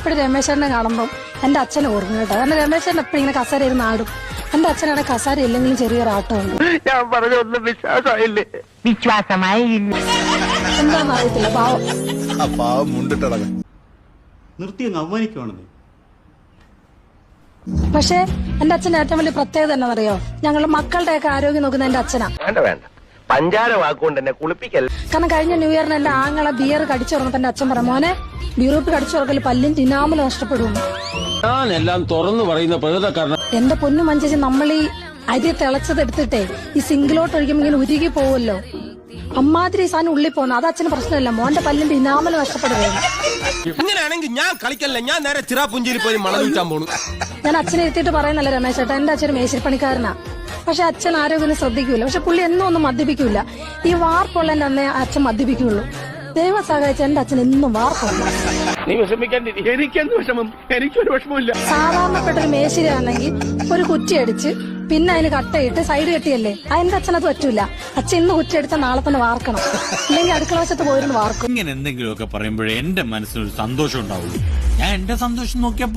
ഇപ്പഴും രമേശേട്ടനെ കാണുമ്പോൾ എന്റെ അച്ഛനെ ഓർമ്മ കേട്ടോ. കാരണം രമേശേട്ടൻ എപ്പോഴും ഇങ്ങനെ കസേര ഇരുന്ന് ആടും. എന്റെ അച്ഛനവിടെ കസേര ഇല്ലെങ്കിലും ചെറിയൊരു ആട്ടമുണ്ട്. ഞാൻ പറഞ്ഞൊന്നും വിശ്വാസമായില്ലേ? വിശ്വാസമായില്ല. എന്താണെന്ന് അറിയത്തില്ല, പാവം. നിർത്തി അങ്ങ് അവമാനിക്കുവാണെന്ന്. പക്ഷെ എന്റെ അച്ഛന്റെ ഏറ്റവും വലിയ പ്രത്യേകത എന്നാണെന്നറിയോ? ഞങ്ങൾ മക്കളുടെയൊക്കെ ആരോഗ്യം നോക്കുന്ന എന്റെ അച്ഛനാ. വേണ്ട പഞ്ചാര വാക്കുകൊണ്ട് എന്നെ കുളിപ്പിക്കൽ. കാരണം കഴിഞ്ഞ ന്യൂ ഇയറിന് എന്റെ ആങ്ങളെ ബിയർ കടിച്ചു തുറന്നപ്പോ എന്റെ അച്ഛൻ പറഞ്ഞു, മോനെ ബീറൂട്ട് കടിച്ചു തുറക്കൽ പല്ലും തിനാമലും നഷ്ടപ്പെടുന്നു. ഞാനെല്ലാം തുറന്നു പറയുന്ന പ്രകൃതക്കാരൻ. എന്റെ പൊന്നു മഞ്ചേച്ചി, നമ്മൾ ഈ അരി തിളച്ചതെടുത്തിട്ടേ ഈ സിങ്കിലോട്ട് ഒഴിക്കുമ്പോൾ ഇങ്ങനെ ഉരുകി പോവല്ലോ, അമ്മാതിരി സാധനം ഉള്ളിൽ പോകുന്നു. അത് അച്ഛന് പ്രശ്നമില്ല, മോന്റെ പല്ലിന്റെ ഇനാമല് നഷ്ടപ്പെടുകയാണ്. ഇങ്ങനെയാണെങ്കിൽ ഞാൻ കളിക്കല്ല, ഞാൻ നേരെ ചിറാപുഞ്ചിരി പോയി മണം വിൽക്കാൻ പോണു. ഞാൻ അച്ഛനെ എത്തിയിട്ട് പറയുന്നല്ല രമേശ് ചേട്ടാ, എന്റെ അച്ഛൻ മേശിരിപ്പണിക്കാരനാ. പക്ഷെ അച്ഛൻ ആരോഗ്യം ശ്രദ്ധിക്കൂല. പക്ഷെ പുള്ളി എന്നും ഒന്നും മദ്യപിക്കൂല. ഈ വാർപ്പുള്ള എന്റെ അന്നേ അച്ഛൻ മദ്യപിക്കുള്ളൂ. ദൈവം സഹായിച്ച എന്റെ അച്ഛൻ എന്നും വാർപ്പുള്ള. നീ വിഷമിക്കാണ്ടി, എനിക്കെന്ത് വിഷമം? എനിക്കൊരു വിഷമമില്ല. സാധാരണപ്പെട്ട ഒരു മേശിരി ആണെങ്കിൽ ഒരു കുറ്റി അടിച്ച് പിന്നെ അതിന് കട്ടയിട്ട് സൈഡ് കെട്ടിയല്ലേ. എന്റെ അച്ഛനത് പറ്റൂല. അച്ഛൻ ഇന്ന് കുറ്റി അടിച്ചാൽ നാളെ തന്നെ വാർക്കണം, ഇല്ലെങ്കിൽ അടുക്കള വശത്ത് പോയിരുന്നു വാർക്കും. ഇങ്ങനെ എന്തെങ്കിലുമൊക്കെ പറയുമ്പോഴേ എന്റെ മനസ്സിനൊരു സന്തോഷം ഉണ്ടാവുള്ളൂ. ഞാൻ എന്റെ സന്തോഷം നോക്കിയാൽ